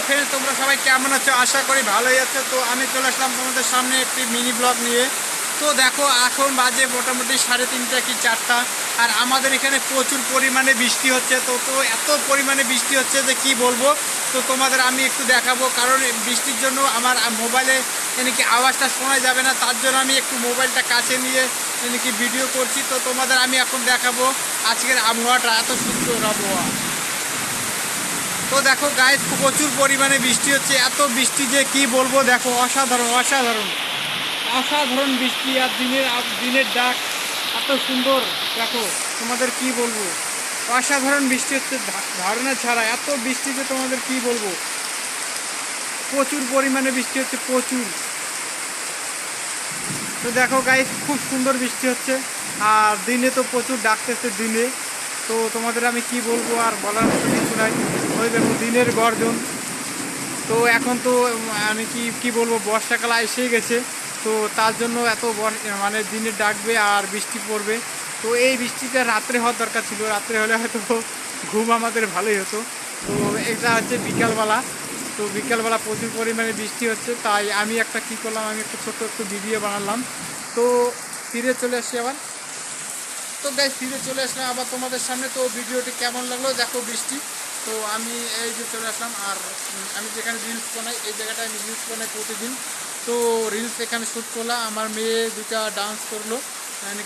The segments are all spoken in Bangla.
ফ্রেন্ডস, তোমরা সবাই কেমন আছো? আশা করি ভালোই আছো। তো আমি চলে আসলাম তোমাদের সামনে একটি মিনি ব্লগ নিয়ে। তো দেখো, এখন বাজে মোটামুটি 3:30 কি 4টা, আর আমাদের এখানে প্রচুর পরিমাণে বৃষ্টি হচ্ছে। তো তো এত পরিমাণে বৃষ্টি হচ্ছে যে কি বলবো। তো তোমাদের আমি একটু দেখাবো, কারণ বৃষ্টির জন্য আমার মোবাইলে কি আওয়াজটা শোনা যাবে না, তার জন্য আমি একটু মোবাইলটা কাছে নিয়ে কি ভিডিও করছি। তো তোমাদের আমি এখন দেখাবো আজকের আবহাওয়াটা, এত সুন্দর আবহাওয়া। তো দেখো গাইস, প্রচুর পরিমাণে বৃষ্টি হচ্ছে, এত বৃষ্টি যে কি বলবো। দেখো, অসাধারণ অসাধারণ অসাধারণ বৃষ্টি, আর দিনের ডাক এত সুন্দর। দেখো, তোমাদের কি বলবো, অসাধারণ বৃষ্টি হচ্ছে, ধারণা ছাড়া এত বৃষ্টি যে তোমাদের কি বলবো। প্রচুর পরিমাণে বৃষ্টি হচ্ছে, প্রচুর। তো দেখো গাইস, খুব সুন্দর বৃষ্টি হচ্ছে, আর দিনে তো প্রচুর ডাকতেছে দিনে। তো তোমাদের আমি কি বলবো, আর বলার মতো কিছু নাই। ওই দেখো দিনের গর্জন। তো এখন তো আমি কি বলবো, বর্ষাকাল এসে গেছে। তো তার জন্য এত মানে দিনে ডাকবে আর বৃষ্টি পড়বে। তো এই বৃষ্টিটা রাত্রে হওয়ার দরকার ছিল, রাত্রে হলে হয়তো ঘুম আমাদের ভালোই হতো। তো এটা হচ্ছে বিকালবেলা। তো বিকালবেলা প্রচুর পরিমাণে বৃষ্টি হচ্ছে, তাই আমি একটা কি করলাম, আমি একটা ছোট্ট একটু ভিডিও বানালাম। তো ফিরে চলে আসি আবার। তো গাইস, ফিরে চলে আসলাম আবার তোমাদের সামনে। তো ভিডিওটি কেমন লাগলো দেখো, বৃষ্টি। তো আমি এই যে চলে আসলাম, আর আমি যেখানে রিলস বানাই এই জায়গাটায় আমি রিলস বানাই প্রতিদিন। তো রিলস এখানে শ্যুট করলাম, আমার মেয়ে দুটা ডান্স করলো,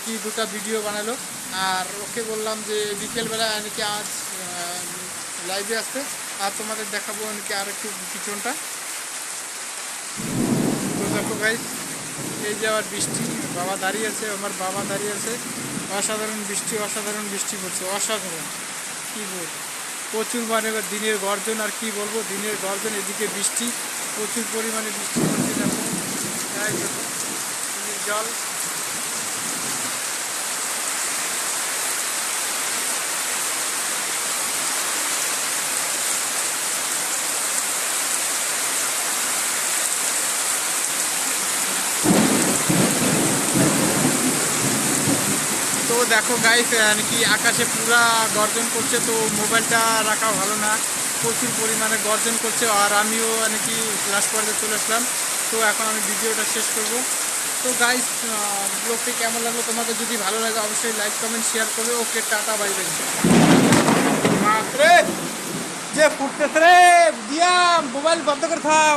কি দুটা ভিডিও বানালো। আর ওকে বললাম যে বিকেলবেলা কি আজ লাইভে আসতে, আর তোমাদের দেখাবো কি আর একটু পিছনটা। তো দেখো গাইস, এই যে আবার বৃষ্টি, বাবা দাঁড়িয়ে আছে, আমার বাবা দাঁড়িয়ে আছে। অসাধারণ বৃষ্টি, অসাধারণ বৃষ্টি পড়ছে, অসাধারণ কী বলবো। প্রচুর মানে দিনের গর্জন, আর কি বলবো, দিনের গর্জন, এদিকে বৃষ্টি, প্রচুর পরিমাণে বৃষ্টি পড়ছে। দেখো জল। তো দেখো গাইস, কি আকাশে পুরা গর্জন করছে। তো মোবাইলটা রাখা ভালো না, প্রচুর পরিমাণে গর্জন করছে। আর আমিও কি লাস্ট পর্যায়ে চলে আসলাম। তো এখন আমি ভিডিওটা শেষ করব। তো গাইস, ব্লগটি কেমন লাগলো তোমাদের? যদি ভালো লাগে অবশ্যই লাইক কমেন্ট শেয়ার করবে। ওকে, টাটা, বাই বাই। মাত্রে যে ফুটতেছে রে, দিয়া মোবাইল বন্ধ করে খাও।